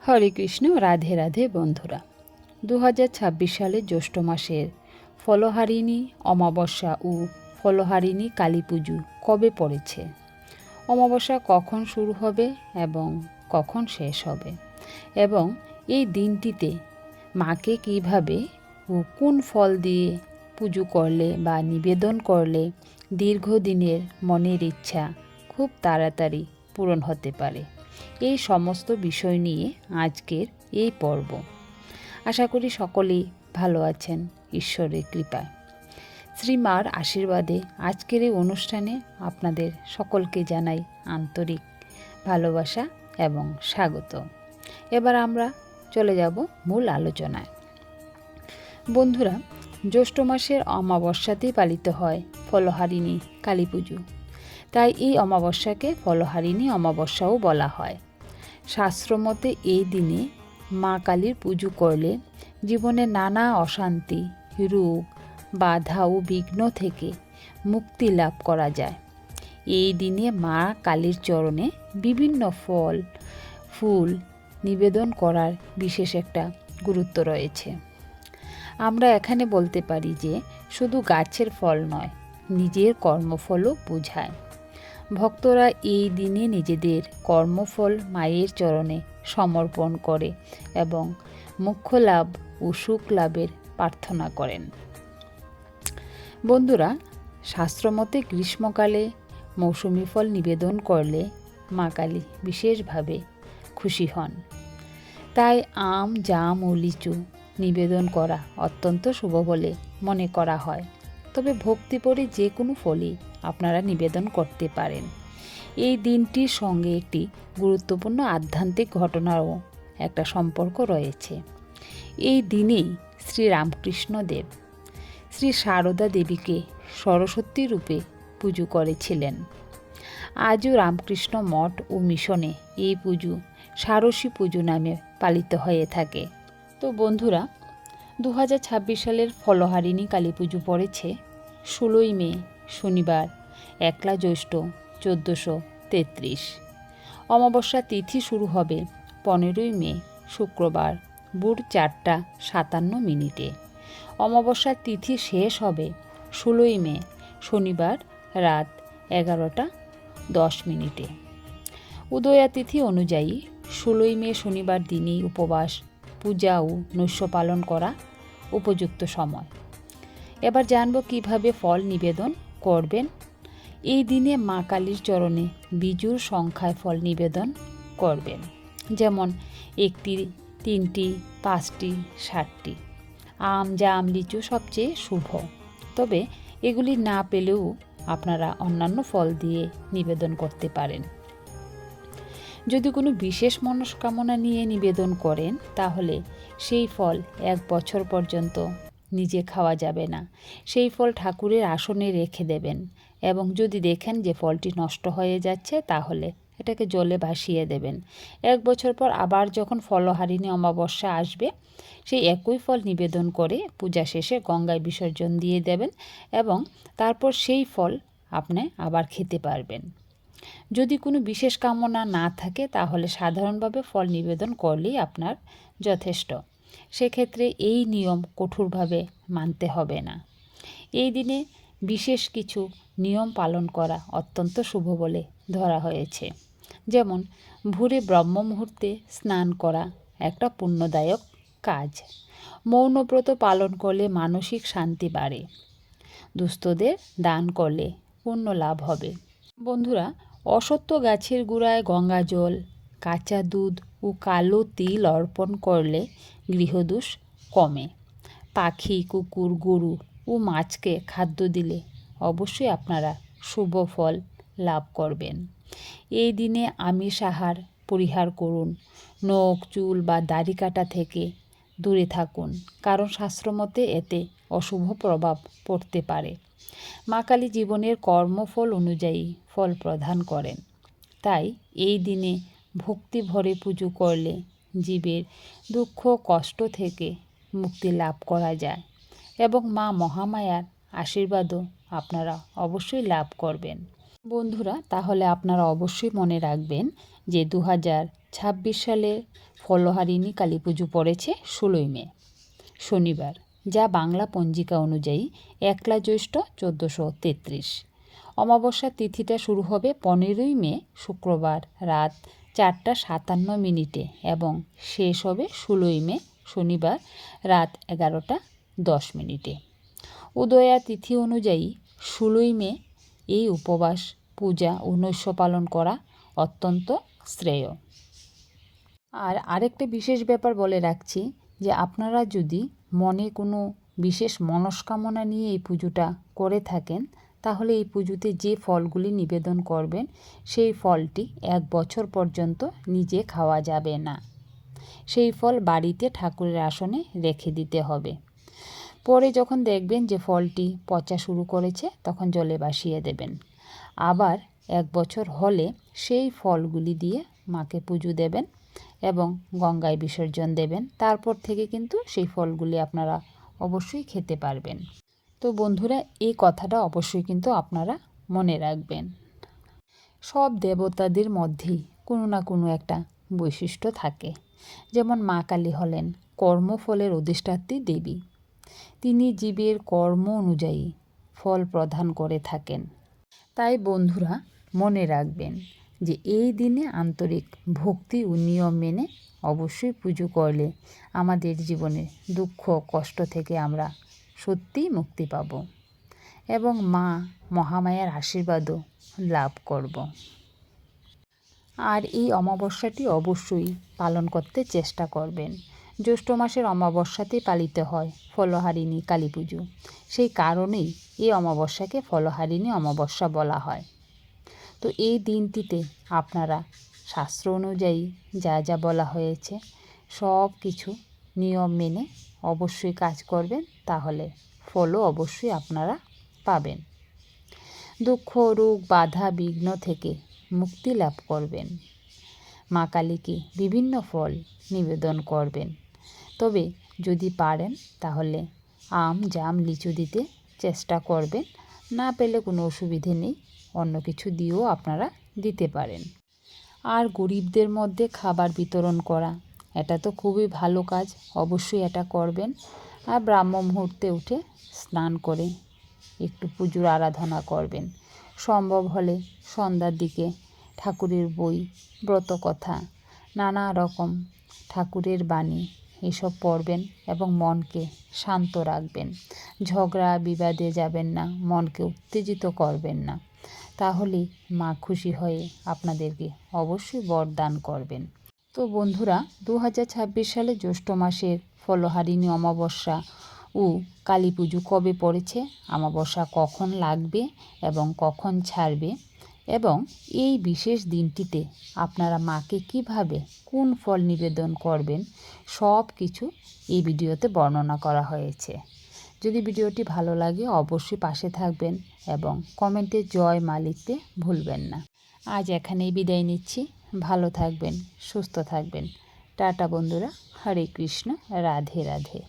হরে কৃষ্ণ, রাধে রাধে বন্ধুরা। 2026 সালের জ্যৈষ্ঠ মাসের ফলহারিণী অমাবস্যা ও ফলহারিণী কালী পুজো কবে পড়েছে, অমাবস্যা কখন শুরু হবে এবং কখন শেষ হবে, এবং এই দিনটিতে মাকে কিভাবে ও কোন ফল দিয়ে পুজো করলে বা নিবেদন করলে দীর্ঘদিনের মনের ইচ্ছা খুব তাড়াতাড়ি পূরণ হতে পারে, এই সমস্ত বিষয় নিয়ে আজকের এই পর্ব। আশা করি সকলেই ভালো আছেন ঈশ্বরের কৃপায়। শ্রীমার আশীর্বাদে আজকের এই অনুষ্ঠানে আপনাদের সকলকে জানাই আন্তরিক ভালোবাসা এবং স্বাগত। এবার আমরা চলে যাব মূল আলোচনায়। বন্ধুরা, জ্যৈষ্ঠ মাসের অমাবস্যাতেই পালিত হয় ফলহারিণী কালী পুজো। তাই এই অমাবস্যাকে ফলহারিণী অমাবস্যাও বলা হয়। শাস্ত্রমতে এই দিনে মা কালীর পুজো করলে জীবনে নানা অশান্তি, রোগ, বাধা ও বিঘ্ন থেকে মুক্তি লাভ করা যায়। এই দিনে মা কালীর চরণে বিভিন্ন ফল, ফুল নিবেদন করার বিশেষ একটা গুরুত্ব রয়েছে। আমরা এখানে বলতে পারি যে শুধু গাছের ফল নয়, নিজের কর্মফলও বোঝায়। ভক্তরা এই দিনে নিজেদের কর্মফল মায়ের চরণে সমর্পণ করে এবং মোক্ষ লাভ ও সুখ লাভের প্রার্থনা করেন। বন্ধুরা, শাস্ত্রমতে গ্রীষ্মকালে মৌসুমি ফল নিবেদন করলে মা কালী বিশেষভাবে খুশি হন। তাই আম, জাম ও লিচু নিবেদন করা অত্যন্ত শুভ বলে মনে করা হয়। তবে ভক্তিপরে যে কোনো ফলই আপনারা নিবেদন করতে পারেন। এই দিনটির সঙ্গে একটি গুরুত্বপূর্ণ আধ্যাত্মিক ঘটনারও একটা সম্পর্ক রয়েছে। এই দিনেই শ্রী রামকৃষ্ণ দেব শ্রী সারদা দেবীকে সরস্বতী রূপে পুজো করেছিলেন। আজও রামকৃষ্ণ মঠ ও মিশনে এই পুজো ষাড়শী পুজো নামে পালিত হয়ে থাকে। তো বন্ধুরা, 2026 সালের ফলহারিণী কালী পুজো পড়েছে 16ই মে শনিবার, 1লা জ্যৈষ্ঠ 1433। অমাবস্যা তিথি শুরু হবে 15ই মে শুক্রবার ভোর 4:57। অমাবস্যা তিথি শেষ হবে 16ই মে শনিবার রাত 11:10। উদয়া তিথি অনুযায়ী 16ই মে শনিবার দিনেই উপবাস, পূজা ও নৈশ পালন করা উপযুক্ত সময়। এবার জানব কিভাবে ফল নিবেদন করবেন। এই দিনে মা কালীর চরণে বিজুর সংখ্যায় ফল নিবেদন করবেন, যেমন 1টি, 3টি, 5টি, 7টি। আম, জাম, লিচু সবচেয়ে শুভ, তবে এগুলি না পেলেও আপনারা অন্যান্য ফল দিয়ে নিবেদন করতে পারেন। যদি কোনো বিশেষ মনস্কামনা নিয়ে নিবেদন করেন তাহলে সেই ফল 1 বছর পর্যন্ত নিজে খাওয়া যাবে না। সেই ফল ঠাকুরের আসনে রেখে দেবেন এবং যদি দেখেন যে ফলটি নষ্ট হয়ে যাচ্ছে তাহলে এটাকে জলে ভাসিয়ে দেবেন। 1 বছর পর আবার যখন ফলহারিণী অমাবস্যা আসবে, সেই একই ফল নিবেদন করে পূজা শেষে গঙ্গায় বিসর্জন দিয়ে দেবেন এবং তারপর সেই ফল আপনি আবার খেতে পারবেন। যদি কোনো বিশেষ কামনা না থাকে তাহলে সাধারণভাবে ফল নিবেদন করলেই আপনার যথেষ্ট। সেক্ষেত্রে এই নিয়ম কঠোরভাবে মানতে হবে না। এই দিনে বিশেষ কিছু নিয়ম পালন করা অত্যন্ত শুভ বলে ধরা হয়েছে। যেমন ভোরে ব্রহ্ম মুহূর্তে স্নান করা একটা পুণ্যদায়ক কাজ। মৌনব্রত পালন করলে মানসিক শান্তি বাড়ে। দুস্থদের দান করলে পুণ্য লাভ হবে। বন্ধুরা, অশ্বত্থ গাছের গোড়ায় গঙ্গা জল, কাঁচা দুধ ও কালো তিল অর্পণ করলে গৃহদোষ কমে। পাখি, কুকুর, গরু ও মাছকে খাদ্য দিলে অবশ্যই আপনারা শুভ ফল লাভ করবেন। এই দিনে আমিষ আহার পরিহার করুন। নখ, চুল বা দাড়ি কাটা থেকে দূরে থাকুন, কারণ শাস্ত্রমতে এতে অশুভ প্রভাব পড়তে পারে। মা কালী জীবনের কর্মফল অনুযায়ী ফল প্রদান করেন। তাই এই দিনে ভক্তি ভরে পুজো করলে জীবের দুঃখ কষ্ট থেকে মুক্তি লাভ করা যায় এবং মা মহামায়ার আশীর্বাদও আপনারা অবশ্যই লাভ করবেন। বন্ধুরা, তাহলে আপনারা অবশ্যই মনে রাখবেন যে 2026 সালে ফলহারিণী কালী পুজো পড়েছে 16ই মে শনিবার, যা বাংলা পঞ্জিকা অনুযায়ী 1লা জ্যৈষ্ঠ 1433। অমাবস্যার তিথিটা শুরু হবে 15ই মে শুক্রবার রাত 4:57 এবং শেষ হবে 16ই মে শনিবার রাত 11:10। উদয়া তিথি অনুযায়ী 16ই মে এই উপবাস, পূজা ও নৈশ পালন করা অত্যন্ত শ্রেয়। আর আরেকটা বিশেষ ব্যাপার বলে রাখছি যে আপনারা যদি মনে কোনো বিশেষ মনস্কামনা নিয়ে এই পুজোটা করে থাকেন, তাহলে এই পুজোতে যে ফলগুলি নিবেদন করবেন সেই ফলটি 1 বছর পর্যন্ত নিজে খাওয়া যাবে না। সেই ফল বাড়িতে ঠাকুরের আসনে রেখে দিতে হবে। পরে যখন দেখবেন যে ফলটি পচা শুরু করেছে, তখন জলে ভাসিয়ে দেবেন। আবার 1 বছর হলে সেই ফলগুলি দিয়ে মাকে পুজো দেবেন এবং গঙ্গায় বিসর্জন দেবেন। তারপর থেকে কিন্তু সেই ফলগুলি আপনারা অবশ্যই খেতে পারবেন। তো বন্ধুরা, এই কথাটা অবশ্যই কিন্তু আপনারা মনে রাখবেন। সব দেবতাদের মধ্যেই কোনো না কোনো একটা বৈশিষ্ট্য থাকে। যেমন মা কালী হলেন কর্মফলের অধিষ্ঠাত্রী দেবী। তিনি জীবের কর্ম অনুযায়ী ফল প্রদান করে থাকেন। তাই বন্ধুরা, মনে রাখবেন যে এই দিনে আন্তরিক ভক্তি ও নিয়ম মেনে অবশ্যই পুজো করলে আমাদের জীবনে দুঃখ কষ্ট থেকে আমরা সত্যিই মুক্তি পাব এবং মা মহামায়ার আশীর্বাদও লাভ করব। আর এই অমাবস্যাটি অবশ্যই পালন করতে চেষ্টা করবেন। জ্যৈষ্ঠ মাসের অমাবস্যাতেই পালিত হয় ফলহারিণী কালী পুজো। সেই কারণেই এই অমাবস্যাকে ফলহারিণী অমাবস্যা বলা হয়। তো এই দিনটিতে আপনারা শাস্ত্র অনুযায়ী যা যা বলা হয়েছে সব কিছু নিয়ম মেনে অবশ্যই কাজ করবেন, তাহলে ফলও অবশ্যই আপনারা পাবেন। দুঃখ রোগ বাধা বিঘ্ন থেকে মুক্তি লাভ করবেন। মা কালীকে বিভিন্ন ফল নিবেদন করবেন। তবে যদি পারেন তাহলে আম জাম লিচু দিতে চেষ্টা করবেন। না পেলে কোনো অসুবিধে নেই, অন্য কিছু দিয়েও আপনারা দিতে পারেন। আর গরিবদের মধ্যে খাবার বিতরণ করা, এটা তো খুবই ভালো কাজ, অবশ্যই এটা করবেন। আর ব্রাহ্ম মুহূর্তে উঠে স্নান করে একটু পুজোর আরাধনা করবেন। সম্ভব হলে সন্ধ্যার দিকে ঠাকুরের বই, ব্রতকথা, নানা রকম ঠাকুরের বাণী এসব পড়বেন এবং মনকে শান্ত রাখবেন। ঝগড়া বিবাদে যাবেন না, মনকে উত্তেজিত করবেন না, তাহলেই মা খুশি হয়ে আপনাদেরকে অবশ্যই বরদান করবেন। তো বন্ধুরা, 2026 সালে জ্যৈষ্ঠ মাসের ফলহারিণী অমাবস্যা ও কালী পুজো কবে পড়েছে, অমাবস্যা কখন লাগবে এবং কখন ছাড়বে, এবং এই বিশেষ দিনটিতে আপনারা মাকে কিভাবে কোন ফল নিবেদন করবেন, সব কিছু এই ভিডিওতে বর্ণনা করা হয়েছে। যদি ভিডিওটি ভালো লাগে অবশ্যই পাশে থাকবেন এবং কমেন্টে জয় মা লিখতে ভুলবেন না। আজ এখানেই বিদায় নিচ্ছি। ভালো থাকবেন, সুস্থ থাকবেন। টাটা বন্ধুরা, হরে কৃষ্ণ, রাধে রাধে।